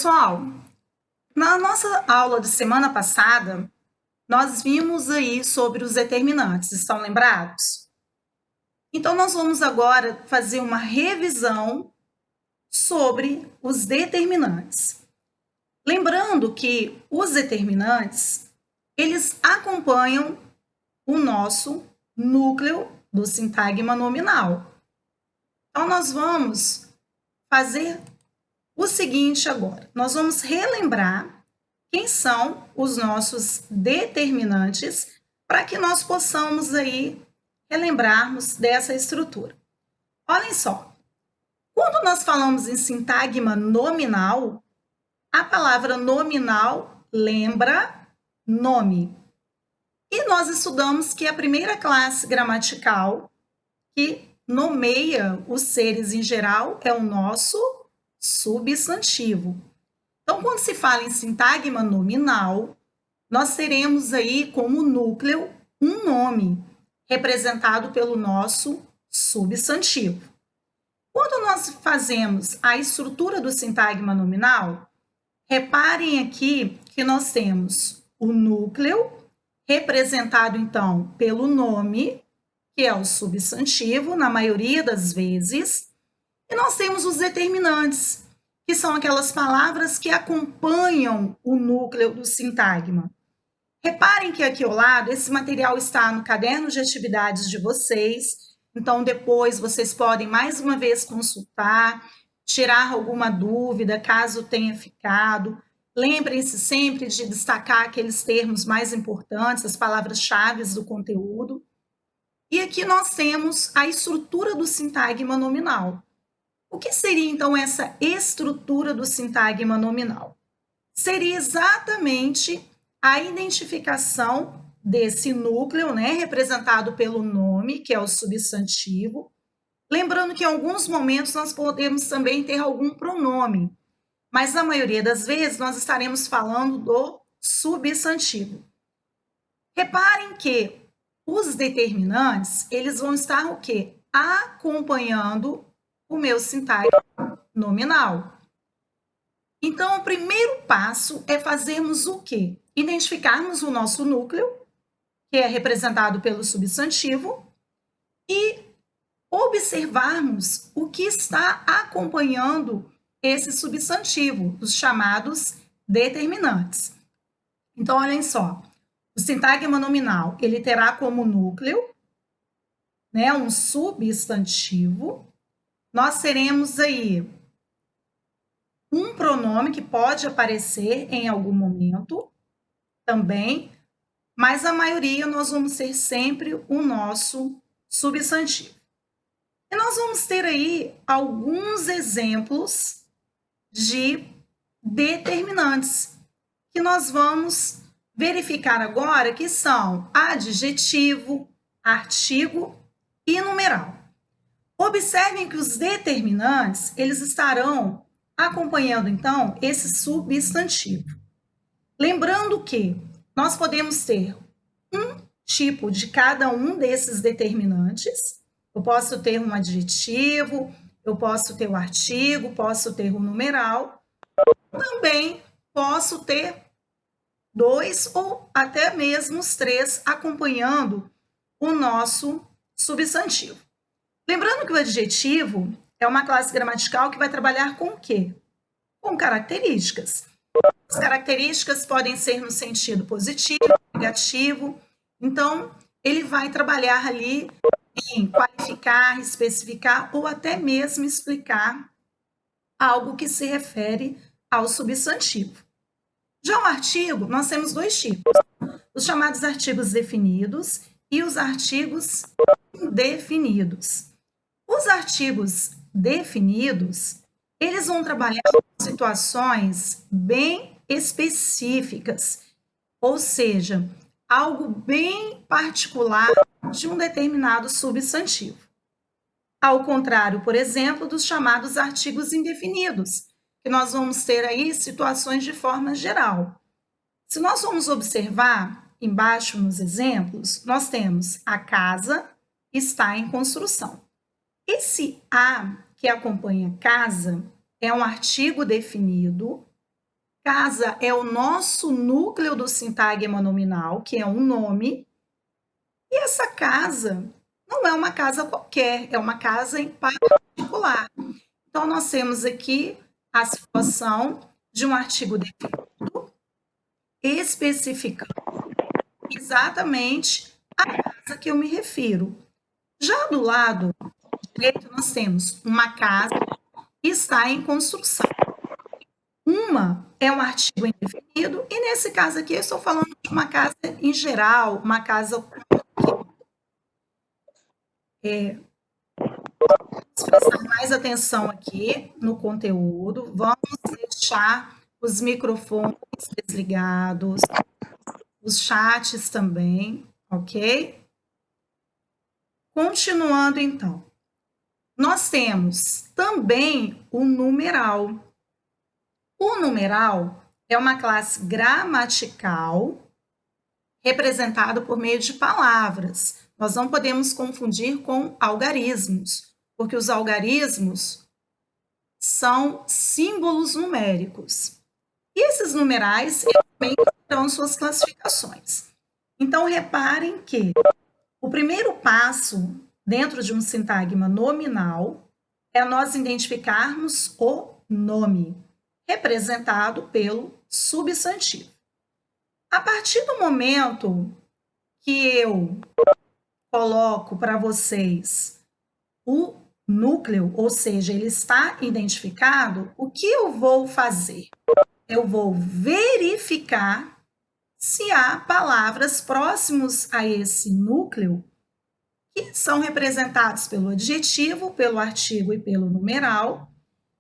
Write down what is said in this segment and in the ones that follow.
Pessoal, na nossa aula de semana passada, nós vimos aí sobre os determinantes, estão lembrados? Então, nós vamos agora fazer uma revisão sobre os determinantes. Lembrando que os determinantes, eles acompanham o nosso núcleo do sintagma nominal. Então, nós vamos fazer o seguinte agora. Nós vamos relembrar quem são os nossos determinantes para que nós possamos aí relembrarmos dessa estrutura. Olhem só, quando nós falamos em sintagma nominal, a palavra nominal lembra nome. E nós estudamos que a primeira classe gramatical que nomeia os seres em geral é o nosso substantivo. Então, quando se fala em sintagma nominal, nós teremos aí como núcleo um nome, representado pelo nosso substantivo. Quando nós fazemos a estrutura do sintagma nominal, reparem aqui que nós temos o núcleo, representado então pelo nome, que é o substantivo, na maioria das vezes, e nós temos os determinantes, que são aquelas palavras que acompanham o núcleo do sintagma. Reparem que aqui ao lado, esse material está no caderno de atividades de vocês, então depois vocês podem mais uma vez consultar, tirar alguma dúvida, caso tenha ficado. Lembrem-se sempre de destacar aqueles termos mais importantes, as palavras-chave do conteúdo. E aqui nós temos a estrutura do sintagma nominal. O que seria, então, essa estrutura do sintagma nominal? Seria exatamente a identificação desse núcleo, né, representado pelo nome, que é o substantivo. Lembrando que em alguns momentos nós podemos também ter algum pronome, mas na maioria das vezes nós estaremos falando do substantivo. Reparem que os determinantes, eles vão estar o quê? Acompanhando o meu sintagma nominal. Então, o primeiro passo é fazermos o quê? Identificarmos o nosso núcleo, que é representado pelo substantivo, e observarmos o que está acompanhando esse substantivo, os chamados determinantes. Então, olhem só, o sintagma nominal, ele terá como núcleo, né, um substantivo. Nós teremos aí um pronome que pode aparecer em algum momento também, mas a maioria nós vamos ter sempre o nosso substantivo. E nós vamos ter aí alguns exemplos de determinantes que nós vamos verificar agora, que são adjetivo, artigo e numeral. Observem que os determinantes, eles estarão acompanhando, então, esse substantivo. Lembrando que nós podemos ter um tipo de cada um desses determinantes. Eu posso ter um adjetivo, eu posso ter o artigo, posso ter o numeral. Também posso ter 2 ou até mesmo os 3 acompanhando o nosso substantivo. Lembrando que o adjetivo é uma classe gramatical que vai trabalhar com o quê? Com características. As características podem ser no sentido positivo, negativo. Então, ele vai trabalhar ali em qualificar, especificar ou até mesmo explicar algo que se refere ao substantivo. Já o artigo, nós temos 2 tipos, os chamados artigos definidos e os artigos indefinidos. Os artigos definidos, eles vão trabalhar em situações bem específicas, ou seja, algo bem particular de um determinado substantivo. Ao contrário, por exemplo, dos chamados artigos indefinidos, que nós vamos ter aí situações de forma geral. Se nós vamos observar embaixo nos exemplos, nós temos a casa está em construção. Esse a que acompanha casa é um artigo definido Casa é o nosso núcleo do sintagma nominal, que é um nome, e essa casa não é uma casa qualquer, é uma casa em particular. Então, nós temos aqui a situação de um artigo definido, especificando exatamente a casa que eu me refiro. Já do lado direito, nós temos uma casa que está em construção. Uma é um artigo indefinido, e nesse caso aqui eu estou falando de uma casa em geral, uma casa prestar mais atenção aqui no conteúdo, vamos deixar os microfones desligados, os chats também, ok? Continuando então, nós temos também o numeral. O numeral é uma classe gramatical representada por meio de palavras. Nós não podemos confundir com algarismos, porque os algarismos são símbolos numéricos. E esses numerais também terão suas classificações. Então, reparem que o primeiro passo dentro de um sintagma nominal é nós identificarmos o nome, representado pelo substantivo. A partir do momento que eu coloco para vocês o núcleo, ou seja, ele está identificado, o que eu vou fazer? Eu vou verificar se há palavras próximos a esse núcleo que são representados pelo adjetivo, pelo artigo e pelo numeral,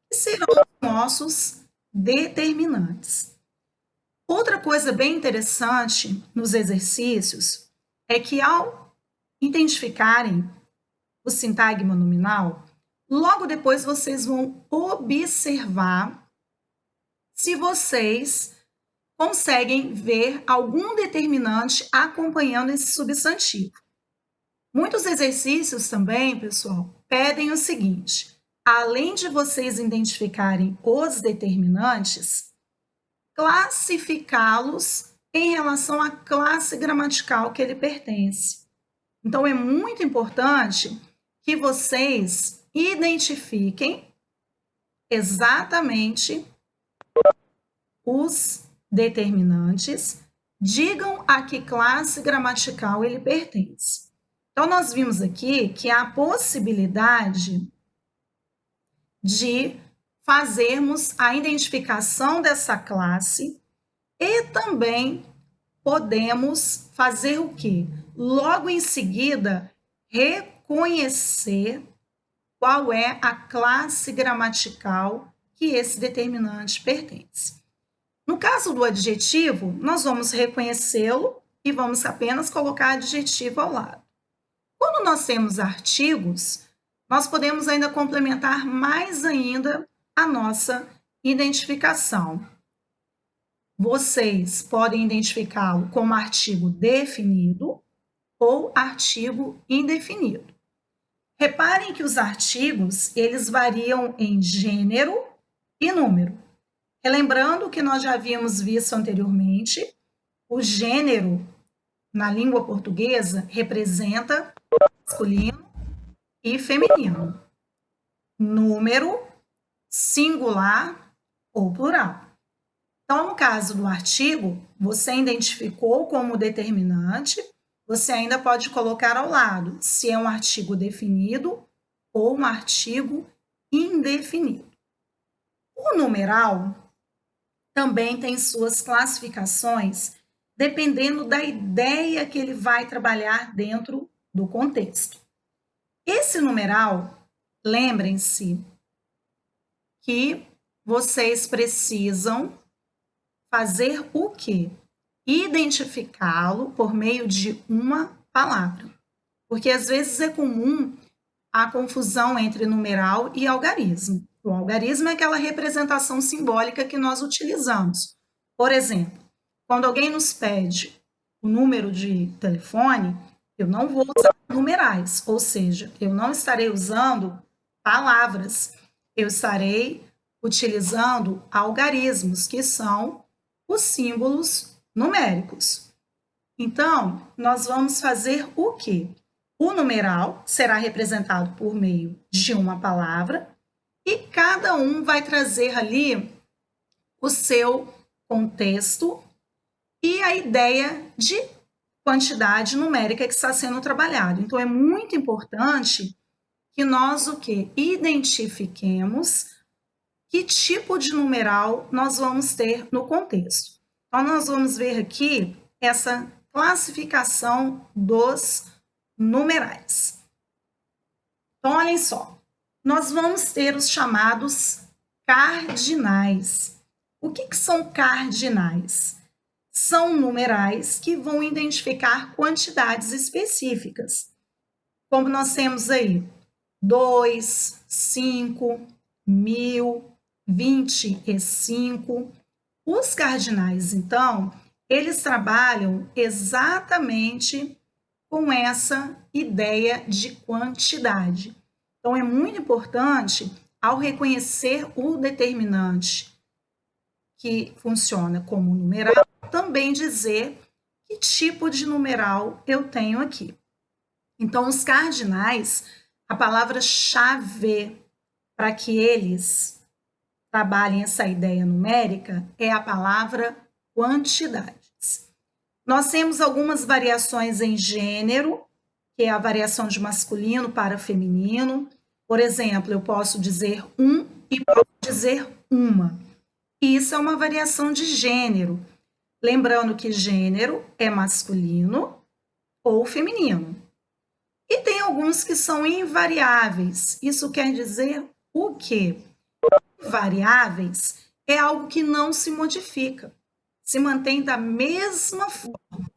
que serão os nossos determinantes. Outra coisa bem interessante nos exercícios é que ao identificarem o sintagma nominal, logo depois vocês vão observar se vocês conseguem ver algum determinante acompanhando esse substantivo. Muitos exercícios também, pessoal, pedem o seguinte: além de vocês identificarem os determinantes, classificá-los em relação à classe gramatical que ele pertence. Então, é muito importante que vocês identifiquem exatamente os determinantes, digam a que classe gramatical ele pertence. Então, nós vimos aqui que há a possibilidade de fazermos a identificação dessa classe e também podemos fazer o quê? Logo em seguida, reconhecer qual é a classe gramatical que esse determinante pertence. No caso do adjetivo, nós vamos reconhecê-lo e vamos apenas colocar adjetivo ao lado. Quando nós temos artigos, nós podemos ainda complementar mais ainda a nossa identificação. Vocês podem identificá-lo como artigo definido ou artigo indefinido. Reparem que os artigos, eles variam em gênero e número. Relembrando que nós já havíamos visto anteriormente, o gênero na língua portuguesa representa masculino e feminino. Número, singular ou plural. Então, no caso do artigo, você identificou como determinante, você ainda pode colocar ao lado se é um artigo definido ou um artigo indefinido. O numeral também tem suas classificações dependendo da ideia que ele vai trabalhar dentro do contexto. Esse numeral, lembrem-se que vocês precisam fazer o quê? Identificá-lo por meio de uma palavra. Porque às vezes é comum a confusão entre numeral e algarismo. O algarismo é aquela representação simbólica que nós utilizamos. Por exemplo, quando alguém nos pede o número de telefone, eu não vou usar numerais, ou seja, eu não estarei usando palavras, eu estarei utilizando algarismos, que são os símbolos numéricos. Então, nós vamos fazer o quê? O numeral será representado por meio de uma palavra e cada um vai trazer ali o seu contexto e a ideia de quantidade numérica que está sendo trabalhado. Então, é muito importante que nós o quê? Identifiquemos que tipo de numeral nós vamos ter no contexto. Então, nós vamos ver aqui essa classificação dos numerais. Então, olhem só, nós vamos ter os chamados cardinais. O que são cardinais? São numerais que vão identificar quantidades específicas. Como nós temos aí 2, 5, 1000, 25. Os cardinais, então, eles trabalham exatamente com essa ideia de quantidade. Então, é muito importante, ao reconhecer o determinante que funciona como numeral, também dizer que tipo de numeral eu tenho aqui. Então, os cardinais, a palavra-chave para que eles trabalhem essa ideia numérica é a palavra quantidades. Nós temos algumas variações em gênero, que é a variação de masculino para feminino. Por exemplo, eu posso dizer um e posso dizer uma. Isso é uma variação de gênero. Lembrando que gênero é masculino ou feminino. E tem alguns que são invariáveis. Isso quer dizer o quê? Variáveis é algo que não se modifica, se mantém da mesma forma.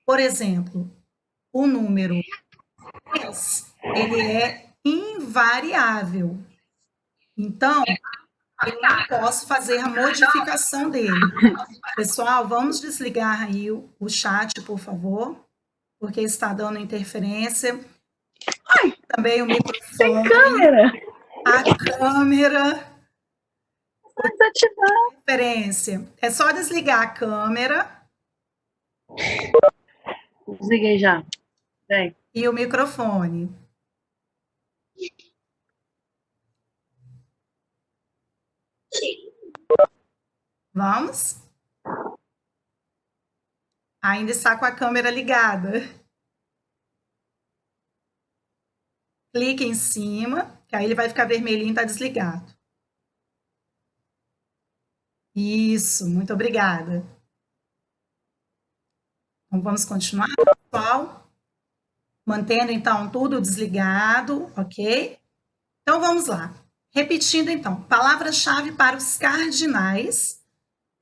Por exemplo, o número 10, ele é invariável. Então, eu não posso fazer a modificação dele. Pessoal, vamos desligar aí o chat, por favor, porque está dando interferência. Ai, também o microfone. Tem câmera. A câmera. Desativar. Interferência. É só desligar a câmera. Desliguei já. Vem. E o microfone. Vamos? Ainda está com a câmera ligada. Clique em cima, que aí ele vai ficar vermelhinho e está desligado. Isso, muito obrigada. Então, vamos continuar, pessoal? Mantendo, então, tudo desligado, ok? Então, vamos lá. Repetindo, então, palavra-chave para os cardinais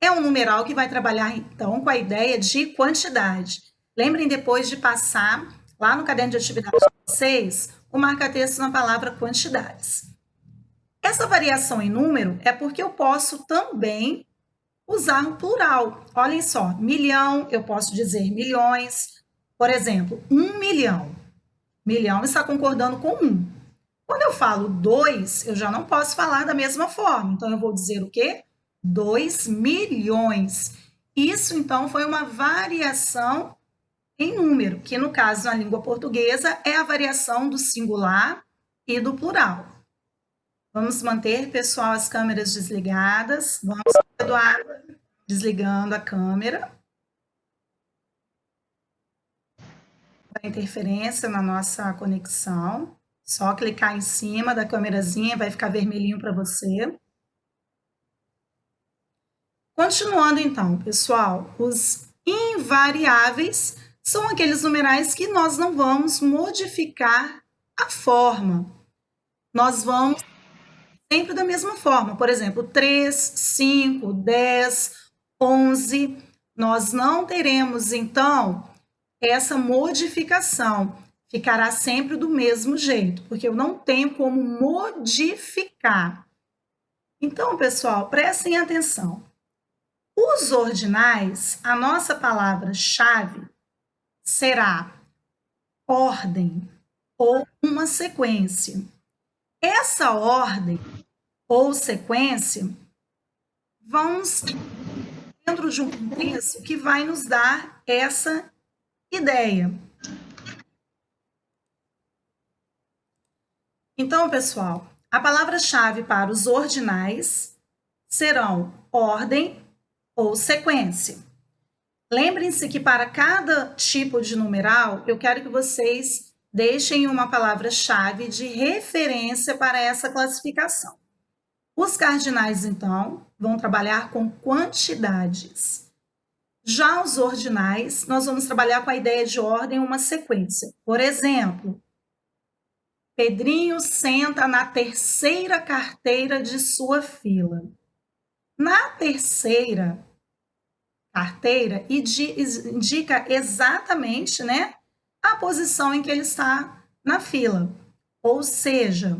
é um numeral que vai trabalhar, então, com a ideia de quantidade. Lembrem depois de passar lá no caderno de atividade de vocês o marca-texto na palavra quantidades. Essa variação em número é porque eu posso também usar o plural. Olhem só, milhão, eu posso dizer milhões. Por exemplo, 1 milhão. Milhão está concordando com 1. Quando eu falo 2, eu já não posso falar da mesma forma. Então, eu vou dizer o quê? 2 milhões. Isso, então, foi uma variação em número, que no caso, na língua portuguesa, é a variação do singular e do plural. Vamos manter, pessoal, as câmeras desligadas. Vamos, Eduardo, desligando a câmera. Dá interferência na nossa conexão. Só clicar em cima da câmerazinha, vai ficar vermelhinho para você. Continuando, então, pessoal, os invariáveis são aqueles numerais que nós não vamos modificar a forma. Nós vamos sempre da mesma forma. Por exemplo, 3, 5, 10, 11. Nós não teremos, então, essa modificação. Ficará sempre do mesmo jeito, porque eu não tenho como modificar. Então, pessoal, prestem atenção. Os ordinais, a nossa palavra-chave será ordem ou uma sequência. Essa ordem ou sequência, vamos dentro de um contexto que vai nos dar essa ideia. Então, pessoal, a palavra-chave para os ordinais serão ordem ou sequência. Lembrem-se que para cada tipo de numeral, eu quero que vocês deixem uma palavra-chave de referência para essa classificação. Os cardinais, então, vão trabalhar com quantidades. Já os ordinais, nós vamos trabalhar com a ideia de ordem, uma sequência. Por exemplo, Pedrinho senta na terceira carteira de sua fila. Na terceira carteira indica exatamente, né, a posição em que ele está na fila. Ou seja,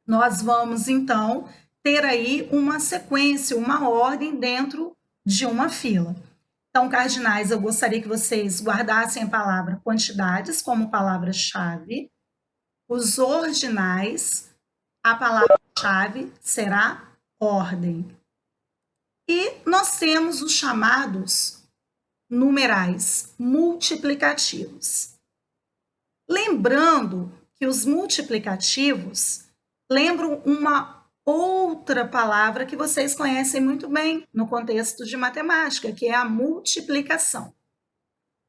nós vamos então ter aí uma sequência, uma ordem dentro de uma fila. Então, cardinais, eu gostaria que vocês guardassem a palavra quantidades como palavra-chave. Os ordinais, a palavra-chave será ordem. E nós temos os chamados numerais multiplicativos. Lembrando que os multiplicativos lembram uma outra palavra que vocês conhecem muito bem no contexto de matemática, que é a multiplicação.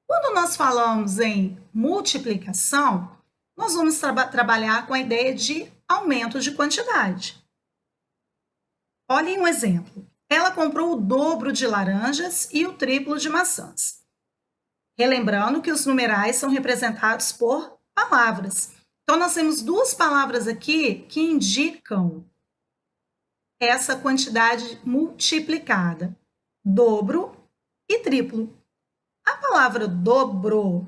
Quando nós falamos em multiplicação, nós vamos trabalhar com a ideia de aumento de quantidade. Olhem um exemplo. Ela comprou o dobro de laranjas e o triplo de maçãs. Relembrando que os numerais são representados por palavras. Então, nós temos duas palavras aqui que indicam essa quantidade multiplicada: dobro e triplo. A palavra dobro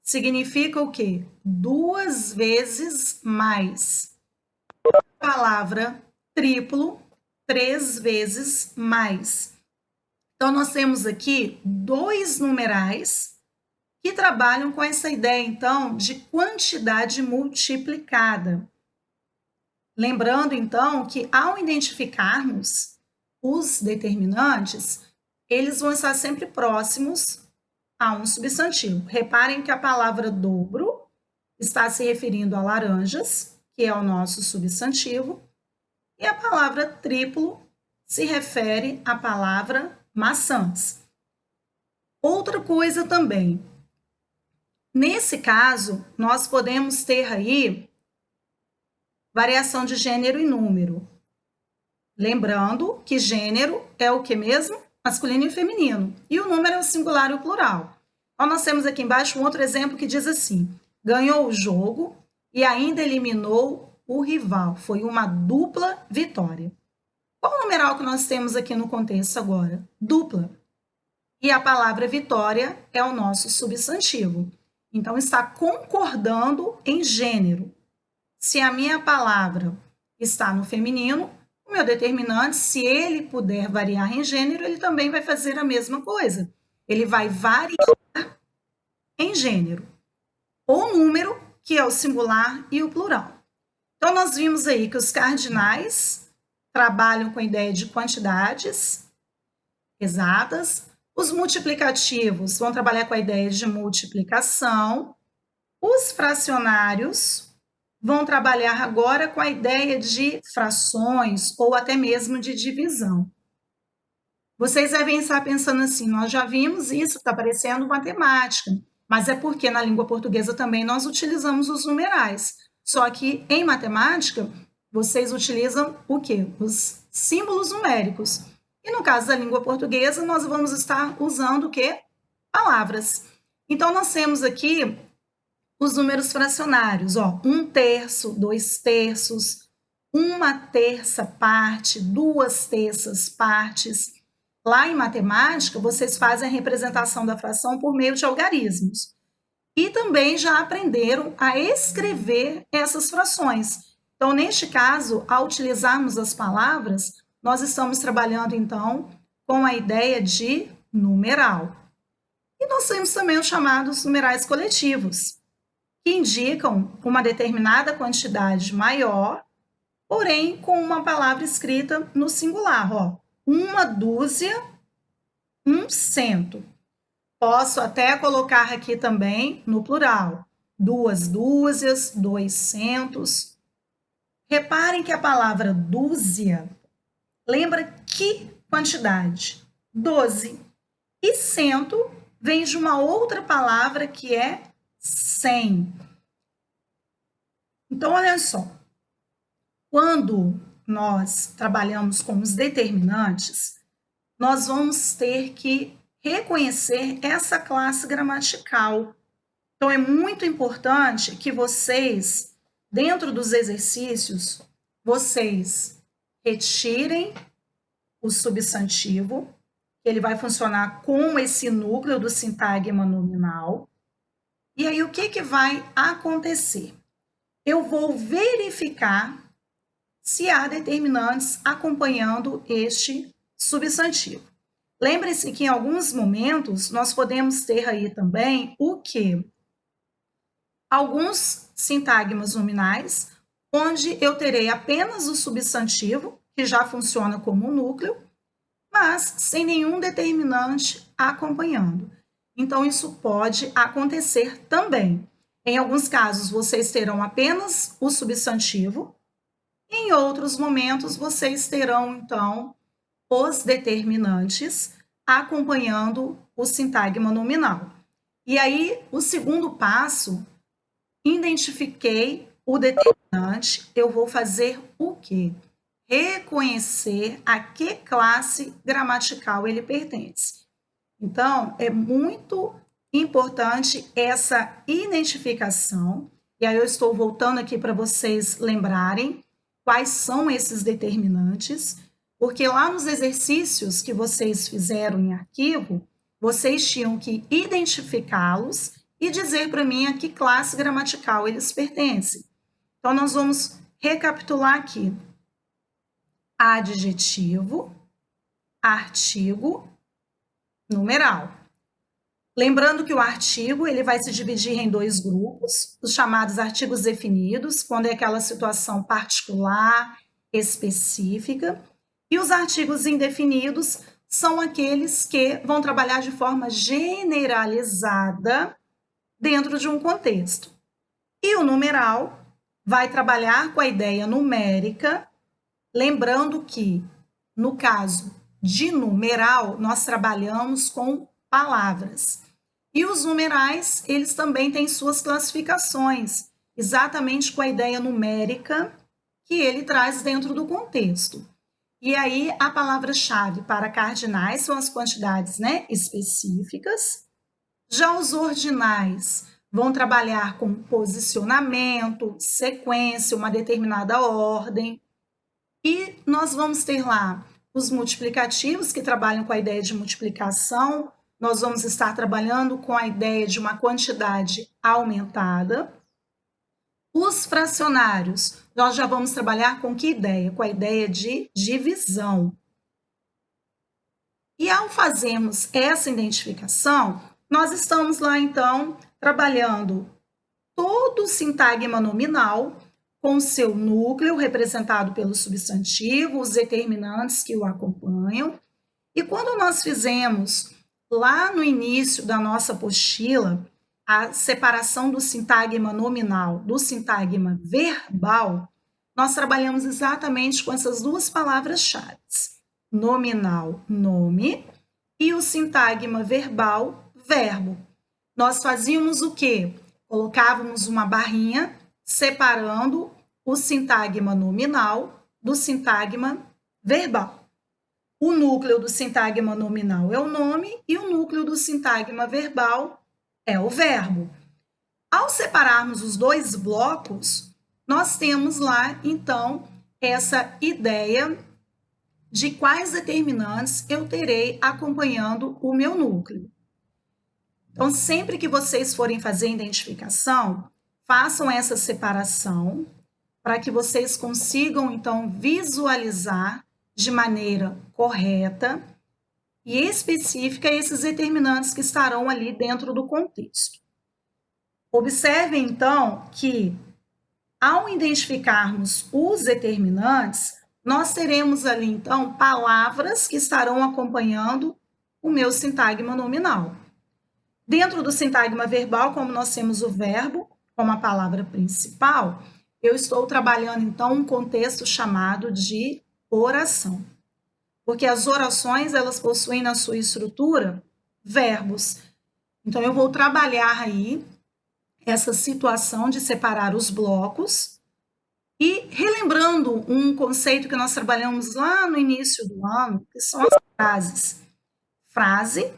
significa o quê? 2 vezes mais. A palavra triplo, 3 vezes mais. Então, nós temos aqui dois numerais que trabalham com essa ideia, então, de quantidade multiplicada. Lembrando, então, que ao identificarmos os determinantes, eles vão estar sempre próximos a um substantivo. Reparem que a palavra dobro está se referindo a laranjas, que é o nosso substantivo, e a palavra triplo se refere à palavra maçãs. Outra coisa também. Nesse caso, nós podemos ter aí variação de gênero e número. Lembrando que gênero é o que mesmo? Masculino e feminino. E o número é o singular e o plural. Então, nós temos aqui embaixo um outro exemplo que diz assim: ganhou o jogo e ainda eliminou o rival. Foi uma dupla vitória. Qual o numeral que nós temos aqui no contexto agora? Dupla. E a palavra vitória é o nosso substantivo. Então, está concordando em gênero. Se a minha palavra está no feminino, o meu determinante, se ele puder variar em gênero, ele também vai fazer a mesma coisa. Ele vai variar em gênero. Ou número, que é o singular e o plural. Então, nós vimos aí que os cardinais trabalham com a ideia de quantidades exatas. Os multiplicativos vão trabalhar com a ideia de multiplicação. Os fracionários vão trabalhar agora com a ideia de frações ou até mesmo de divisão. Vocês devem estar pensando assim: nós já vimos isso, está parecendo matemática, mas é porque na língua portuguesa também nós utilizamos os numerais. Só que em matemática, vocês utilizam o quê? Os símbolos numéricos. E no caso da língua portuguesa, nós vamos estar usando o quê? Palavras. Então, nós temos aqui os números fracionários, ó, 1/3, 2/3, 1/3 parte, 2/3 partes. Lá em matemática, vocês fazem a representação da fração por meio de algarismos. E também já aprenderam a escrever essas frações. Então, neste caso, ao utilizarmos as palavras, nós estamos trabalhando, então, com a ideia de numeral. E nós temos também os chamados numerais coletivos, que indicam uma determinada quantidade maior porém com uma palavra escrita no singular, ó. Uma dúzia, um cento. Posso até colocar aqui também no plural. Duas dúzias, 200. Reparem que a palavra dúzia lembra que quantidade? 12. E cento vem de uma outra palavra que é 100. Então, olha só. Quando nós trabalhamos com os determinantes, nós vamos ter que reconhecer essa classe gramatical. Então, é muito importante que vocês, dentro dos exercícios, vocês retirem o substantivo, ele vai funcionar com esse núcleo do sintagma nominal. E aí, o que vai acontecer? Eu vou verificar se há determinantes acompanhando este substantivo. Lembre-se que em alguns momentos nós podemos ter aí também o quê? Alguns sintagmas nominais, onde eu terei apenas o substantivo, que já funciona como núcleo, mas sem nenhum determinante acompanhando. Então, isso pode acontecer também. Em alguns casos, vocês terão apenas o substantivo, em outros momentos, vocês terão, então, os determinantes acompanhando o sintagma nominal. E aí, o segundo passo, identifiquei o determinante, eu vou fazer o quê? Reconhecer a que classe gramatical ele pertence. Então, é muito importante essa identificação, e aí eu estou voltando aqui para vocês lembrarem quais são esses determinantes, porque lá nos exercícios que vocês fizeram em arquivo, vocês tinham que identificá-los e dizer para mim a que classe gramatical eles pertencem. Então, nós vamos recapitular aqui. Adjetivo, artigo, numeral. Lembrando que o artigo ele vai se dividir em dois grupos, os chamados artigos definidos, quando é aquela situação particular, específica, e os artigos indefinidos são aqueles que vão trabalhar de forma generalizada dentro de um contexto. E o numeral vai trabalhar com a ideia numérica, lembrando que, no caso de numeral, nós trabalhamos com palavras. E os numerais, eles também têm suas classificações, exatamente com a ideia numérica que ele traz dentro do contexto. E aí, a palavra-chave para cardinais são as quantidades, né, específicas. Já os ordinais vão trabalhar com posicionamento, sequência, uma determinada ordem. E nós vamos ter lá os multiplicativos, que trabalham com a ideia de multiplicação. Nós vamos estar trabalhando com a ideia de uma quantidade aumentada. Os fracionários, nós já vamos trabalhar com que ideia? Com a ideia de divisão. E ao fazermos essa identificação, nós estamos lá, então, trabalhando todo o sintagma nominal com o seu núcleo, representado pelo substantivo, os determinantes que o acompanham. E quando nós fizemos, lá no início da nossa apostila, a separação do sintagma nominal do sintagma verbal, nós trabalhamos exatamente com essas duas palavras-chave. Nominal, nome, e o sintagma verbal, verbo. Nós fazíamos o quê? Colocávamos uma barrinha separando o sintagma nominal do sintagma verbal. O núcleo do sintagma nominal é o nome e o núcleo do sintagma verbal é o verbo. Ao separarmos os dois blocos, nós temos lá, então, essa ideia de quais determinantes eu terei acompanhando o meu núcleo. Então, sempre que vocês forem fazer a identificação, façam essa separação para que vocês consigam, então, visualizar de maneira correta e específica esses determinantes que estarão ali dentro do contexto. Observem, então, que Ao identificarmos os determinantes, nós teremos ali, então, palavras que estarão acompanhando o meu sintagma nominal. Dentro do sintagma verbal, como nós temos o verbo como a palavra principal, eu estou trabalhando, então, um contexto chamado de oração. Porque as orações, elas possuem na sua estrutura verbos. Então, eu vou trabalhar aí essa situação de separar os blocos e relembrando um conceito que nós trabalhamos lá no início do ano, que são as frases. Frase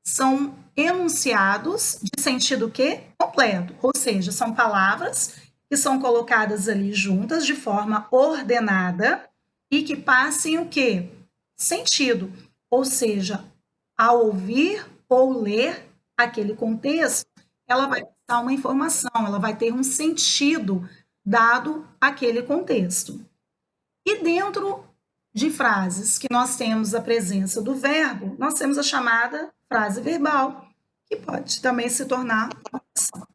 são enunciados de sentido quê? Completo, ou seja, são palavras que são colocadas ali juntas de forma ordenada e que passem o quê? Sentido, ou seja, ao ouvir ou ler aquele contexto, ela vai dar uma informação, ela vai ter um sentido dado aquele contexto. E dentro de frases que nós temos a presença do verbo, nós temos a chamada frase verbal, que pode também se tornar uma ação.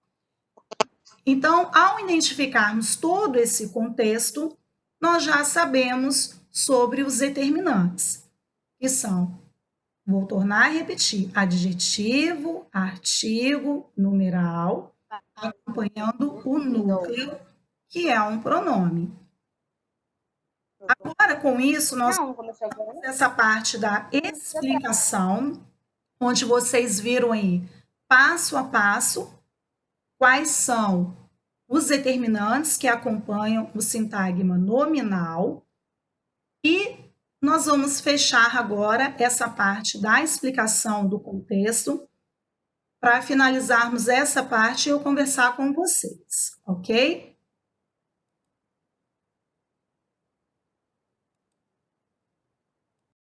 Então, ao identificarmos todo esse contexto, nós já sabemos sobre os determinantes, que são, vou tornar a repetir, adjetivo, artigo, numeral, acompanhando o núcleo, que é um pronome. Agora, com isso, nós vamos essa parte da explicação, onde vocês viram aí, passo a passo, quais são os determinantes que acompanham o sintagma nominal. E nós vamos fechar agora essa parte da explicação do contexto, para finalizarmos essa parte e eu conversar com vocês, ok?